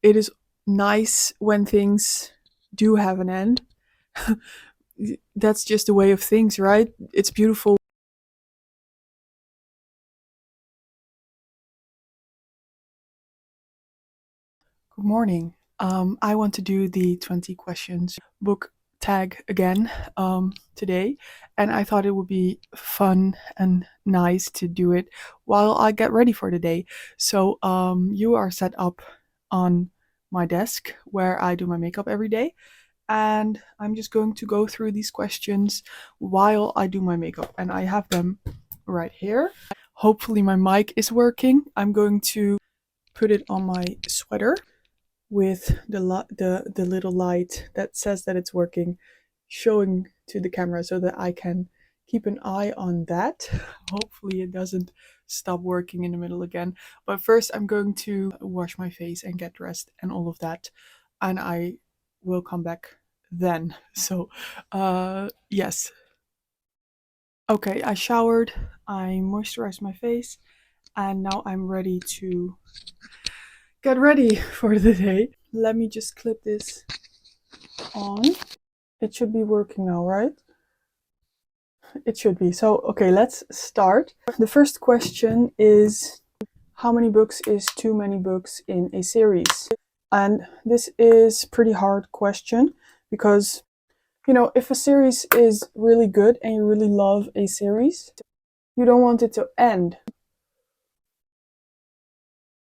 It is nice when things do have an end. That's just the way of things, right? It's beautiful. Good morning. I want to do the 20 questions book tag again today, and I thought it would be fun and nice to do it while I get ready for the day. So you are set up on my desk where I do my makeup every day, and I'm just going to go through these questions while I do my makeup, and I have them right here. Hopefully, my mic is working. I'm going to put it on my sweater with the little light that says that it's working showing to the camera so that I can keep an eye on that. Hopefully it doesn't stop working in the middle again. But first I'm going to wash my face and get dressed and all of that, and I will come back then. So yes. Okay, I showered, I moisturized my face, and now I'm ready to get ready for the day. Let me just clip this on. It should be working now, right? It should be. So, okay, let's start. The first question is, how many books is too many books in a series? And this is pretty hard question because, if a series is really good and you really love a series, you don't want it to end.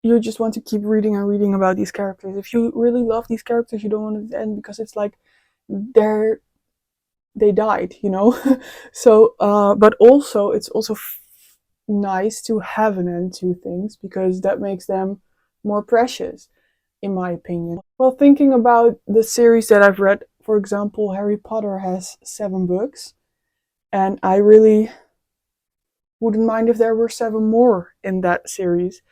You just want to keep reading and reading about these characters. If you really love these characters, you don't want it to end because it's like they died, So, but also it's also nice to have an end to things because that makes them more precious, in my opinion. Well, thinking about the series that I've read, for example, Harry Potter has 7 books, and I really wouldn't mind if there were 7 more in that series.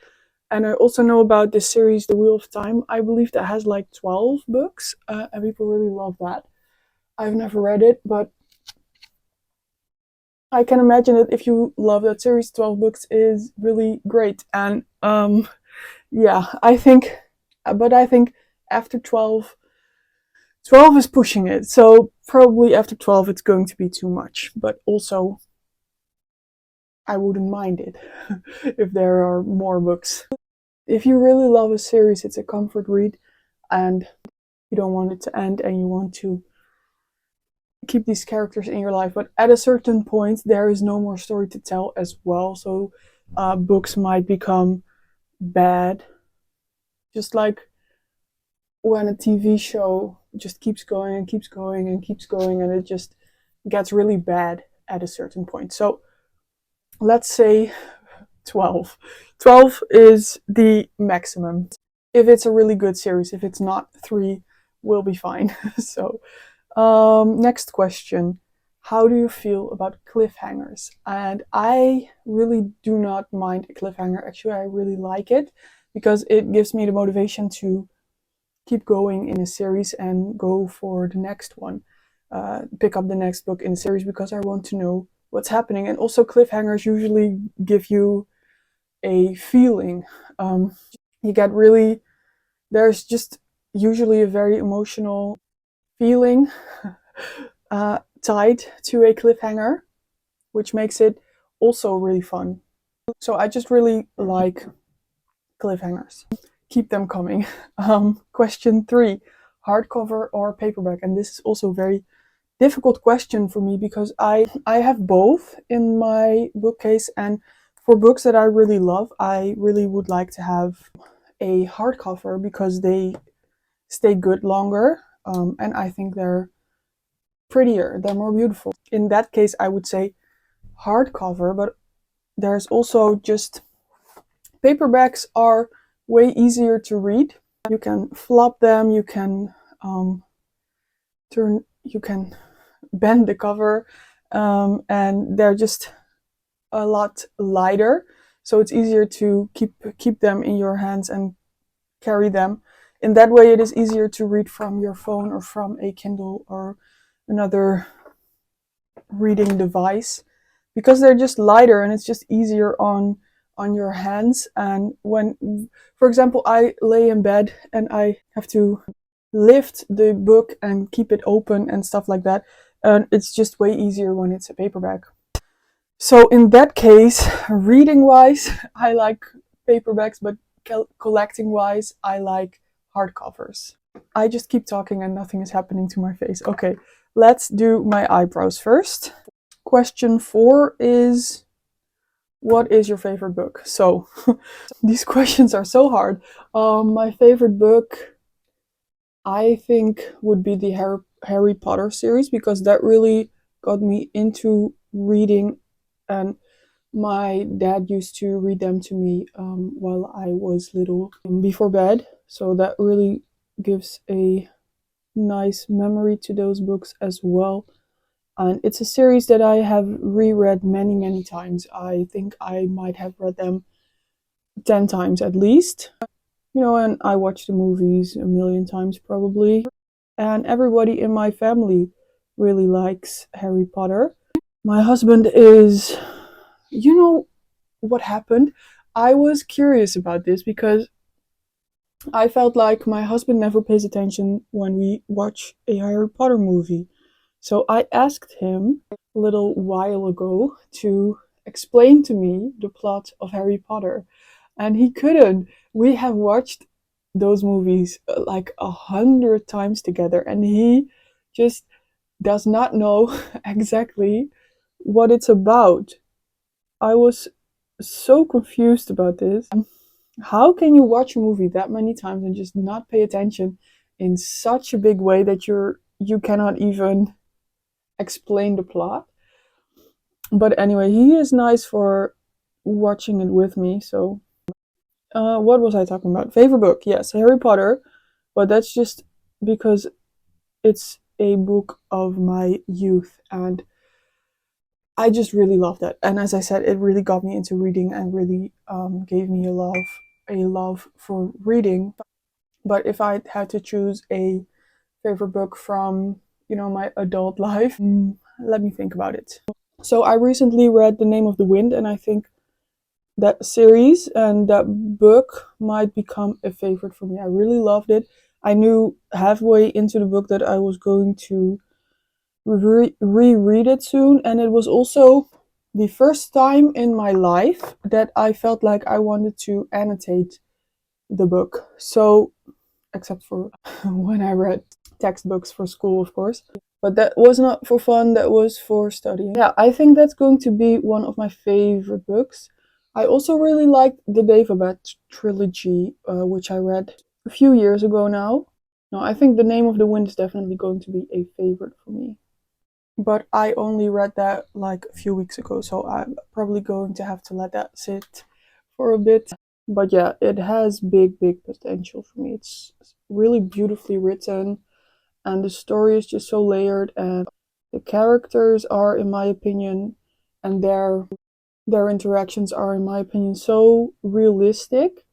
And I also know about this series, The Wheel of Time. I believe that has like 12 books, and people really love that. I've never read it, but I can imagine that if you love that series, 12 books is really great. And yeah, I think after 12, 12 is pushing it. So probably after 12, it's going to be too much. But also, I wouldn't mind it if there are more books. If you really love a series, it's a comfort read and you don't want it to end and you want to keep these characters in your life, but at a certain point there is no more story to tell as well, so books might become bad, just like when a TV show just keeps going and keeps going and keeps going and it just gets really bad at a certain point. So let's say 12. 12 is the maximum if it's a really good series. If it's not, 3 will be fine. So next question. How do you feel about cliffhangers? And I really do not mind a cliffhanger. Actually, I really like it because it gives me the motivation to keep going in a series and go for the next one. Pick up the next book in the series because I want to know what's happening. And also, cliffhangers usually give you a feeling. You get really, there's just usually a very emotional feeling tied to a cliffhanger, which makes it also really fun. So I just really like cliffhangers. Keep them coming. Question 3, hardcover or paperback? And this is also a very difficult question for me because I have both in my bookcase, and for books that I really love, I really would like to have a hardcover because they stay good longer, and I think they're prettier, they're more beautiful. In that case, I would say hardcover, but there's also just paperbacks are way easier to read. You can flop them, you can you can bend the cover, and they're just a lot lighter. So it's easier to keep them in your hands and carry them. In that way, it is easier to read from your phone or from a Kindle or another reading device because they're just lighter and it's just easier on on your hands. And when, for example, I lay in bed and I have to lift the book and keep it open and stuff like that, and it's just way easier when it's a paperback. So in that case, reading wise, I like paperbacks, but collecting wise, I like hardcovers. I just keep talking and nothing is happening to my face. Okay, let's do my eyebrows first. Question 4 is, what is your favorite book? So these questions are so hard. My favorite book, I think, would be the Harry Potter series, because that really got me into reading, and my dad used to read them to me while I was little before bed. So that really gives a nice memory to those books as well. And it's a series that I have reread many, many times. I think I might have read them 10 times at least. You know, and I watched the movies a million times probably. And everybody in my family really likes Harry Potter. My husband is, you know what happened? I was curious about this because I felt like my husband never pays attention when we watch a Harry Potter movie. So I asked him a little while ago to explain to me the plot of Harry Potter, and he couldn't. We have watched those movies like 100 times together, and he just does not know exactly what it's about. I was so confused about this. How can you watch a movie that many times and just not pay attention in such a big way that you cannot even explain the plot? But anyway, he is nice for watching it with me. So, what was I talking about? Favorite book? Yes, Harry Potter. But that's just because it's a book of my youth, and I just really love that. And as I said, it really got me into reading and really gave me a love for reading. But if I had to choose a favorite book from, you know, my adult life, let me think about it. So I recently read The Name of the Wind, and I think that series and that book might become a favorite for me. I really loved it. I knew halfway into the book that I was going to reread it soon, and it was also the first time in my life that I felt like I wanted to annotate the book. So, except for when I read textbooks for school, of course. But that was not for fun, that was for studying. Yeah, I think that's going to be one of my favorite books. I also really liked the Davebat trilogy, which I read a few years ago now. No, I think The Name of the Wind is definitely going to be a favorite for me. But I only read that like a few weeks ago, so I'm probably going to have to let that sit for a bit. But yeah, it has big, big potential for me. It's really beautifully written, and the story is just so layered, and the characters are, in my opinion, and their interactions are, in my opinion, so realistic,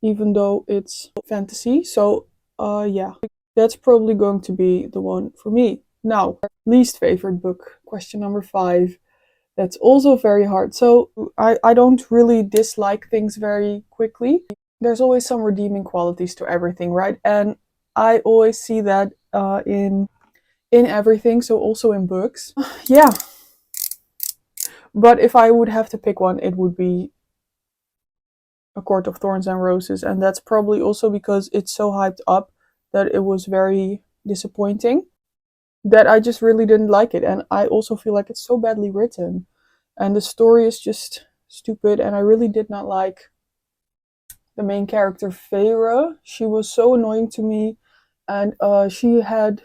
even though it's fantasy. So, yeah, that's probably going to be the one for me. Now, least favorite book, question number 5. That's also very hard. So I don't really dislike things very quickly. There's always some redeeming qualities to everything, right? And I always see that in everything, so also in books. Yeah. But if I would have to pick one, it would be A Court of Thorns and Roses, and that's probably also because it's so hyped up that it was very disappointing, that I just really didn't like it. And I also feel like it's so badly written, and the story is just stupid, and I really did not like the main character, Feyre. She was so annoying to me, and she had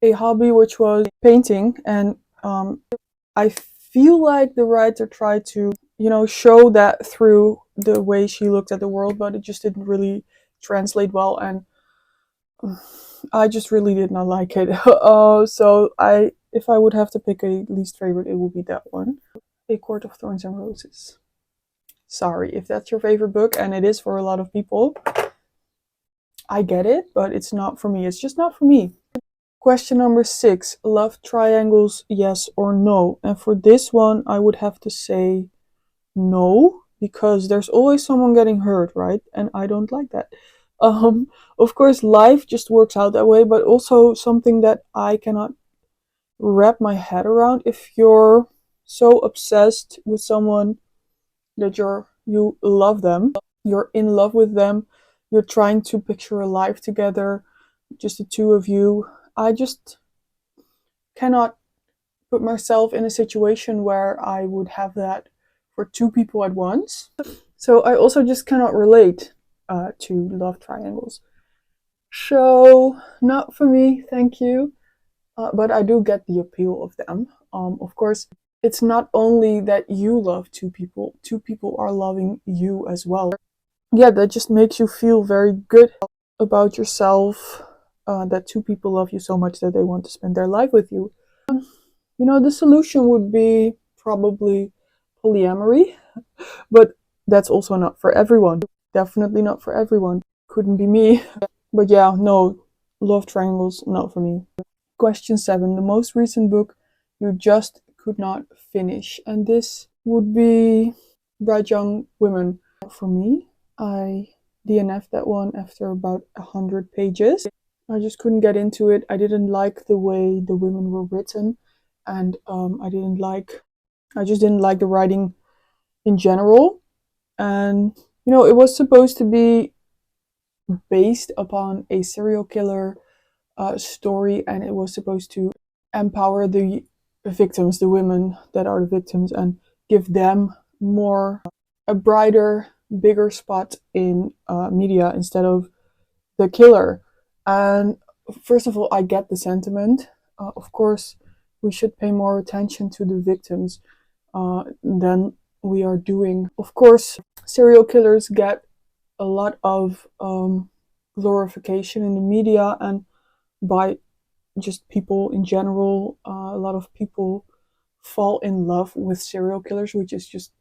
a hobby which was painting, and I feel like the writer tried to, you know, show that through the way she looked at the world, but it just didn't really translate well, and I just really did not like it. So if I would have to pick a least favorite, it would be that one, A Court of Thorns and Roses. Sorry if that's your favorite book, and it is for a lot of people. I get it, but it's not for me. It's just not for me. Question number 6. Love triangles, yes or no? And for this one, I would have to say no, because there's always someone getting hurt, right? And I don't like that. Of course, life just works out that way, but also something that I cannot wrap my head around. If you're so obsessed with someone that you love them, you're in love with them, you're trying to picture a life together, just the two of you. I just cannot put myself in a situation where I would have that for two people at once. So I also just cannot relate to love triangles. So not for me, thank you. But I do get the appeal of them. Of course, it's not only that you love two people are loving you as well. Yeah, that just makes you feel very good about yourself, that two people love you so much that they want to spend their life with you. You know, the solution would be probably polyamory, but that's also not for everyone. Definitely not for everyone. Couldn't be me. But yeah, no, love triangles, not for me. Question 7. The most recent book you just could not finish. And this would be Bright Young Women. For me, I DNF'd that one after about 100 pages. I just couldn't get into it. I didn't like the way the women were written, and I just didn't like the writing in general. And it was supposed to be based upon a serial killer story, and it was supposed to empower the victims, the women that are the victims, and give them a brighter, bigger spot in media instead of the killer. And first of all, I get the sentiment. Of course, we should pay more attention to the victims than we are doing. Of course, serial killers get a lot of glorification in the media and by just people in general. A lot of people fall in love with serial killers, which is just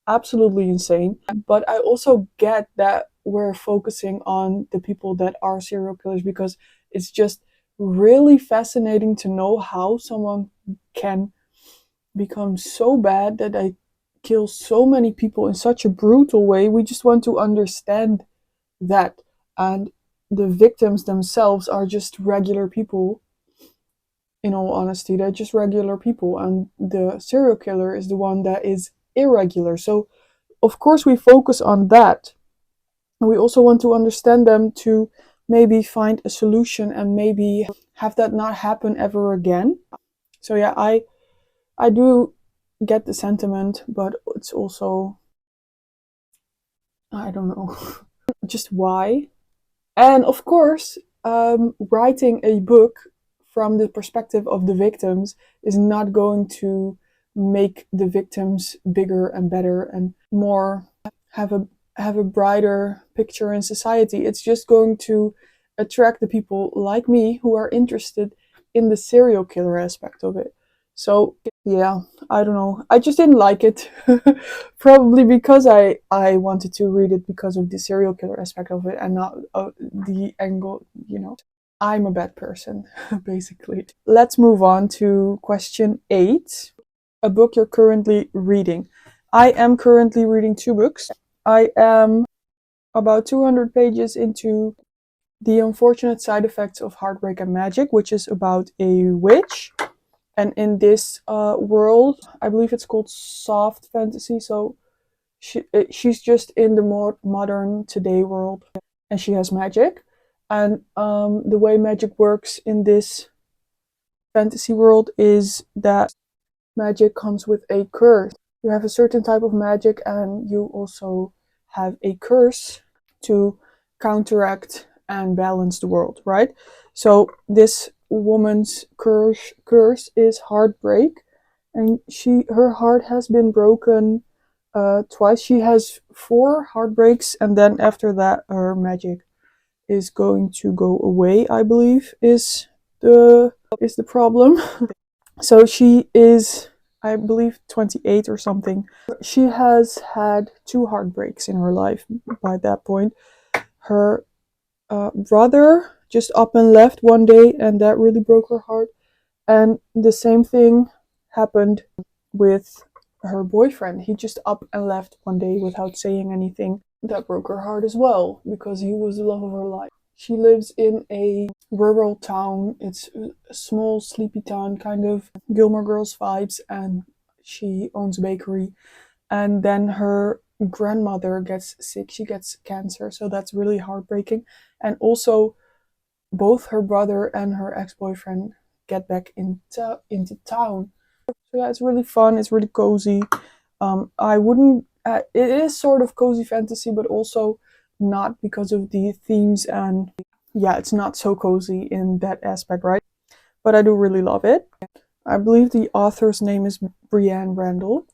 absolutely insane. But I also get that we're focusing on the people that are serial killers because it's just really fascinating to know how someone can become so bad that they kill so many people in such a brutal way. We just want to understand that. And the victims themselves are just regular people. In all honesty, they're just regular people, and the serial killer is the one that is irregular. So of course we focus on that, and we also want to understand them to maybe find a solution and maybe have that not happen ever again. So yeah, I do get the sentiment, but it's also, I don't know, just why. And of course, writing a book from the perspective of the victims is not going to make the victims bigger and better and more have a brighter picture in society. It's just going to attract the people like me who are interested in the serial killer aspect of it. So yeah, I don't know. I just didn't like it. Probably because I wanted to read it because of the serial killer aspect of it and not the angle, I'm a bad person, basically. Let's move on to question 8. A book you're currently reading. I am currently reading 2 books. I am about 200 pages into The Unfortunate Side Effects of Heartbreak and Magic, which is about a witch. And in this world, I believe it's called soft fantasy. So she's just in the more modern today world, and she has magic. And the way magic works in this fantasy world is that magic comes with a curse. You have a certain type of magic, and you also have a curse to counteract and balance the world, right? So this woman's curse is heartbreak, and her heart has been broken twice. She has 4 heartbreaks, and then after that, her magic is going to go away, I believe, is the problem. So she is, I believe, 28 or something. She has had 2 heartbreaks in her life by that point. Her brother just up and left one day, and that really broke her heart. And the same thing happened with her boyfriend. He just up and left one day without saying anything. That broke her heart as well, because he was the love of her life. She lives in a rural town. It's a small, sleepy town, kind of Gilmore Girls vibes, and she owns a bakery. And then her grandmother gets sick. She gets cancer, so that's really heartbreaking. And also, both her brother and her ex-boyfriend get back into town. So yeah, it's really fun. It's really cozy. I wouldn't. It is sort of cozy fantasy, but also not, because of the themes, and yeah, it's not so cozy in that aspect, right? But I do really love it. I believe the author's name is Brianne Randall,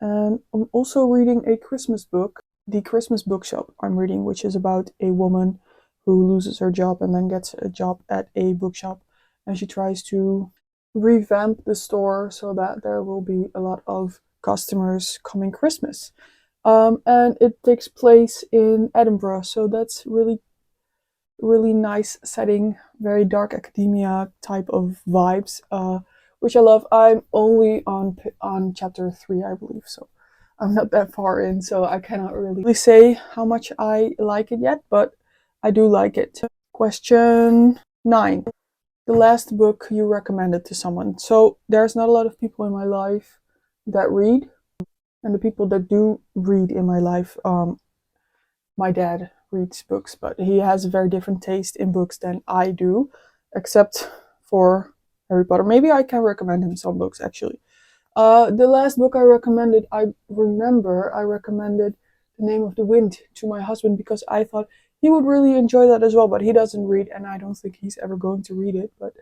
and I'm also reading a Christmas book, The Christmas Bookshop. I'm reading, which is about a woman who loses her job and then gets a job at a bookshop, and she tries to revamp the store so that there will be a lot of customers coming Christmas. And it takes place in Edinburgh, so that's really nice setting, very dark academia type of vibes, which I love. I'm only on chapter 3, I believe, so I'm not that far in, so I cannot really say how much I like it yet, but I do like it. Question 9. The last book you recommended to someone. So there's not a lot of people in my life that read, and the people that do read in my life, my dad reads books, but he has a very different taste in books than I do, except for Harry Potter. Maybe I can recommend him some books, actually. The last book I recommended, I remember I recommended The Name of the Wind to my husband, because I thought he would really enjoy that as well, but he doesn't read, and I don't think he's ever going to read it. But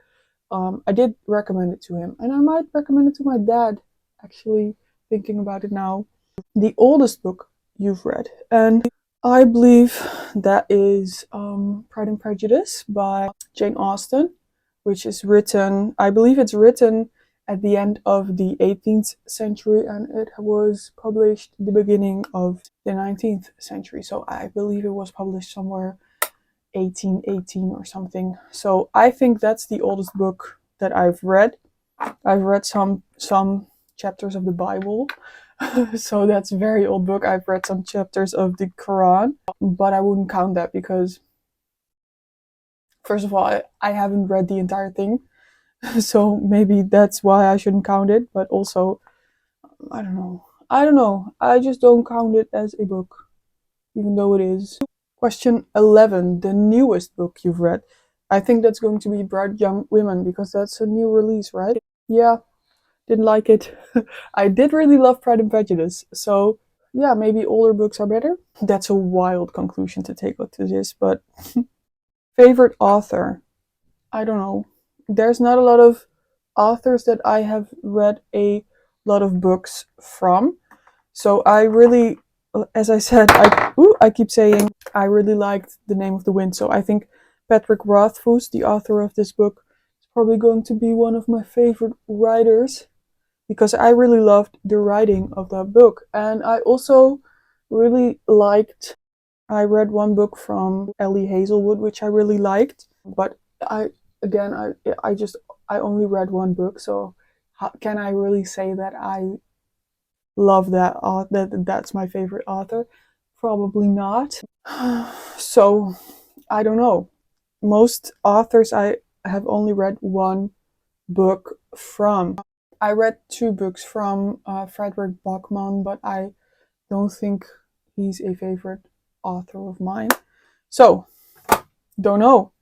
I did recommend it to him, and I might recommend it to my dad, actually, thinking about it now. The oldest book you've read, and I believe that is Pride and Prejudice by Jane Austen, which is written, I believe it's written at the end of the 18th century, and it was published the beginning of the 19th century. So I believe it was published somewhere 1818 or something. So I think that's the oldest book that I've read. I've read some chapters of the Bible. So that's a very old book. I've read some chapters of the Quran, but I wouldn't count that because, first of all, I haven't read the entire thing. So maybe that's why I shouldn't count it. But also, I don't know. I just don't count it as a book, even though it is. Question 11. The newest book you've read. I think that's going to be Bright Young Women, because that's a new release, right? Yeah, didn't like it. I did really love Pride and Prejudice, so yeah, maybe older books are better. That's a wild conclusion to take to this, but favorite author? I don't know. There's not a lot of authors that I have read a lot of books from, so I really, as I said, I keep saying I really liked The Name of the Wind, so I think Patrick Rothfuss, the author of this book, is probably going to be one of my favorite writers, because I really loved the writing of that book. And I also really liked, I read one book from Ellie Hazelwood, which I really liked, but again, I only read one book, so how can I really say that I love that that's my favorite author? Probably not. So I don't know. Most authors I have only read one book from. I read 2 books from Frederick Bachman, but I don't think he's a favorite author of mine. So, don't know.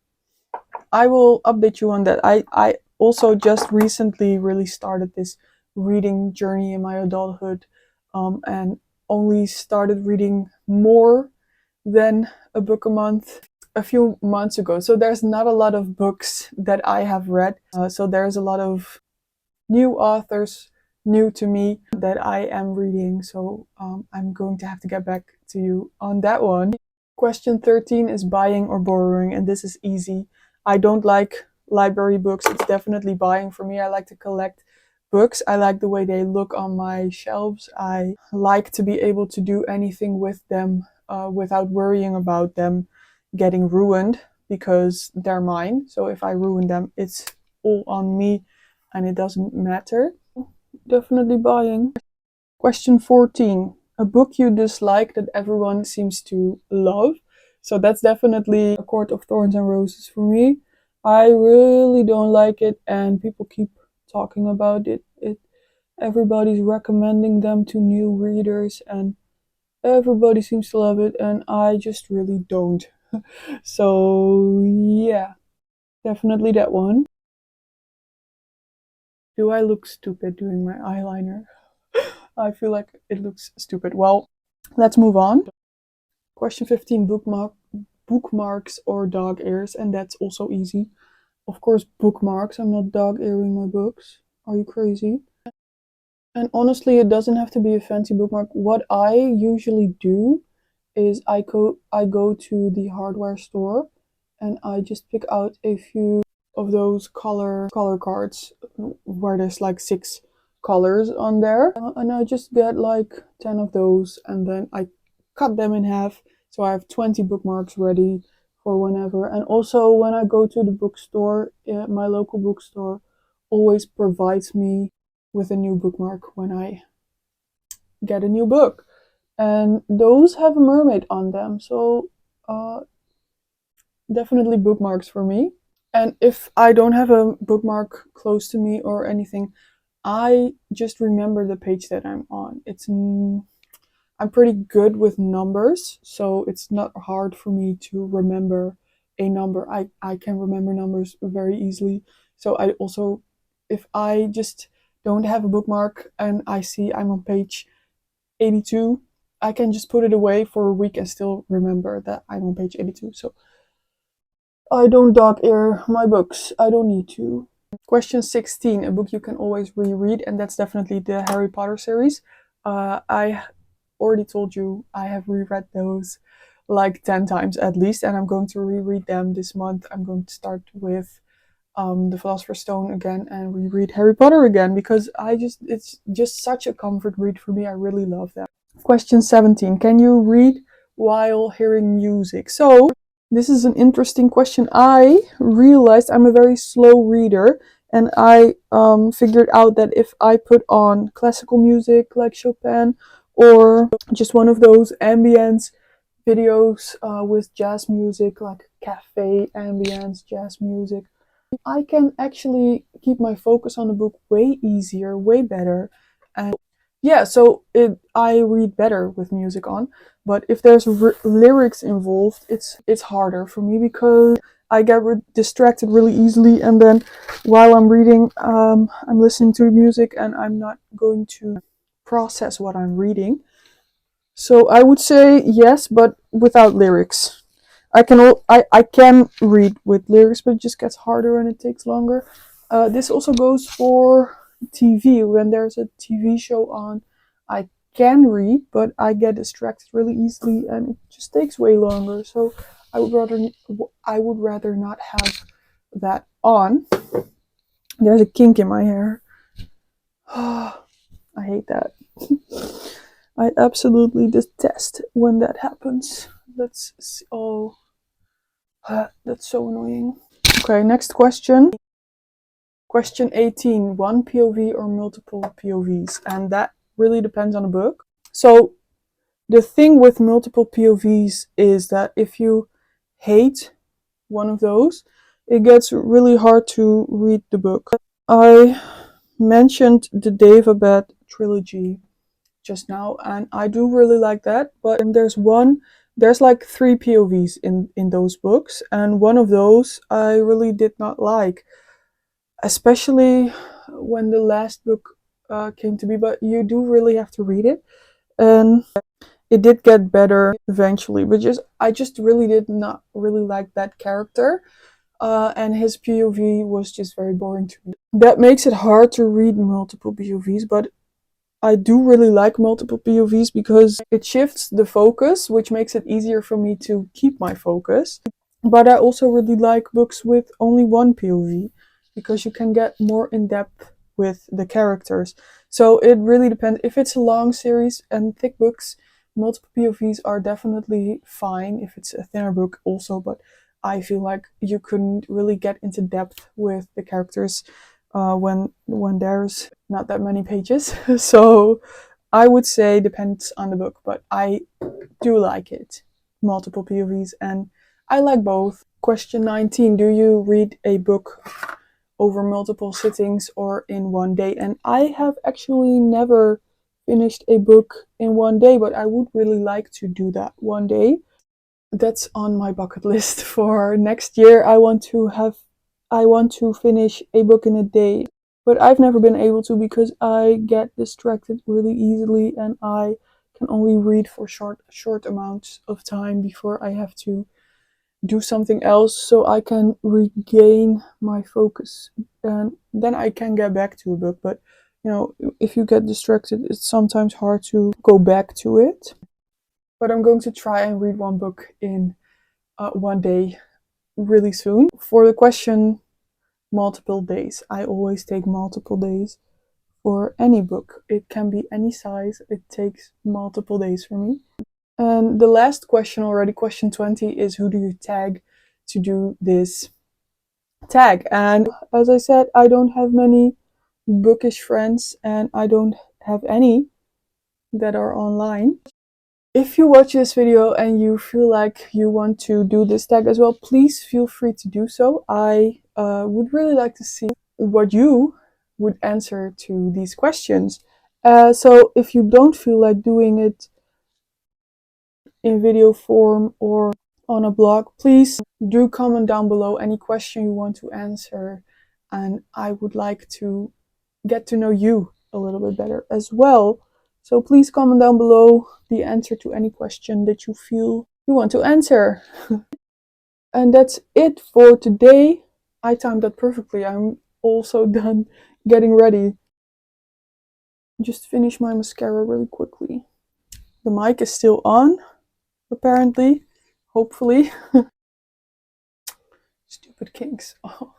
I will update you on that. I also just recently really started this reading journey in my adulthood, and only started reading more than a book a month a few months ago. So there's not a lot of books that I have read. So there's a lot of new authors, new to me, that I am reading. So I'm going to have to get back to you on that one. Question 13 is buying or borrowing, and this is easy. I don't like library books. It's definitely buying for me. I like to collect books. I like the way they look on my shelves. I like to be able to do anything with them without worrying about them getting ruined, because they're mine. So if I ruin them, it's all on me and it doesn't matter. Definitely buying. Question 14. A book you dislike that everyone seems to love. So that's definitely A Court of Thorns and Roses for me. I really don't like it, and people keep talking about it. Everybody's recommending them to new readers, and everybody seems to love it, and I just really don't. So yeah, definitely that one. Do I look stupid doing my eyeliner? I feel like it looks stupid. Well, let's move on. Question 15, bookmarks or dog ears, and that's also easy. Of course, bookmarks. I'm not dog earing my books. Are you crazy? And honestly, it doesn't have to be a fancy bookmark. What I usually do is I go to the hardware store and I just pick out a few of those color cards where there's like 6 colors on there, and I just get like 10 of those, and then I cut them in half, so I have 20 bookmarks ready for whenever. And also, when I go to the bookstore, my local bookstore always provides me with a new bookmark when I get a new book, and those have a mermaid on them, so uh, definitely bookmarks for me. And if I don't have a bookmark close to me or anything, I just remember the page that I'm on. I'm pretty good with numbers, so it's not hard for me to remember a number. I can remember numbers very easily. So I also, if I just don't have a bookmark and I see I'm on page 82, I can just put it away for a week and still remember that I'm on page 82. So I don't dog ear my books. I don't need to. Question 16, a book you can always reread, and that's definitely the Harry Potter series. I already told you I have reread those like 10 times at least, and I'm going to reread them this month. I'm going to start with The Philosopher's Stone again and reread Harry Potter again, because it's just such a comfort read for me. I really love that. Question 17, can you read while hearing music? So this is an interesting question. I realized I'm a very slow reader, and I figured out that if I put on classical music like Chopin, or just one of those ambience videos with jazz music, like cafe ambience jazz music, I can actually keep my focus on the book way easier, way better. And yeah, so I read better with music on. But if there's lyrics involved, it's harder for me, because I get distracted really easily, and then while I'm reading, I'm listening to the music and I'm not going to process what I'm reading. So I would say yes, but without lyrics. I can read with lyrics, but it just gets harder and it takes longer. This also goes for TV. When there's a TV show on, I can read, but I get distracted really easily, and it just takes way longer. So I would rather not have that on. There's a kink in my hair. I hate that. I absolutely detest when that happens. That's see. Oh, that's so annoying. Okay, next question. Question 18. One POV or multiple POVs? And that really depends on the book. So the thing with multiple POVs is that if you hate one of those, it gets really hard to read the book. I mentioned the Daevabad trilogy just now, and I do really like that, but there's like 3 POVs in those books, and one of those I really did not like, especially when the last book came to be. But you do really have to read it, and it did get better eventually, but I just really did not really like that character, and his POV was just very boring to me. That makes it hard to read multiple POVs, but I do really like multiple POVs because it shifts the focus, which makes it easier for me to keep my focus. But I also really like books with only one POV, because you can get more in depth with the characters. So it really depends. If it's a long series and thick books, multiple POVs are definitely fine. If it's a thinner book also, but I feel like you couldn't really get into depth with the characters when there's not that many pages. So I would say depends on the book, but I do like it. Multiple POVs, and I like both. Question 19. Do you read a book over multiple sittings or in one day? And I have actually never finished a book in one day, but I would really like to do that one day. That's on my bucket list for next year. I want to finish a book in a day, but I've never been able to because I get distracted really easily and I can only read for short amounts of time before I have to do something else so I can regain my focus, and then I can get back to a book. But if you get distracted, it's sometimes hard to go back to it. But I'm going to try and read one book in one day really soon. For the question, multiple days, I always take multiple days for any book. It can be any size, it takes multiple days for me. And the last question already, question 20, is who do you tag to do this tag? And as I said, I don't have many bookish friends and I don't have any that are online. If you watch this video and you feel like you want to do this tag as well, please feel free to do so. I would really like to see what you would answer to these questions. So if you don't feel like doing it in video form or on a blog, please do comment down below any question you want to answer, and I would like to get to know you a little bit better as well. So please comment down below the answer to any question that you feel you want to answer. And that's it for today. I timed that perfectly. I'm also done getting ready. Just finish my mascara really quickly. The mic is still on, apparently, hopefully. Stupid kinks. Oh.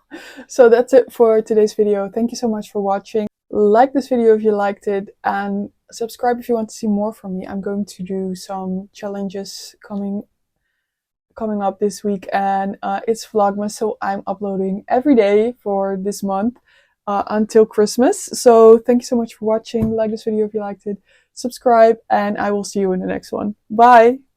So that's it for today's video. Thank you so much for watching. Like this video if you liked it, and subscribe if you want to see more from me. I'm going to do some challenges coming up this week, and it's Vlogmas, so I'm uploading every day for this month until Christmas. So thank you so much for watching. Like this video if you liked it, subscribe, and I will see you in the next one. Bye!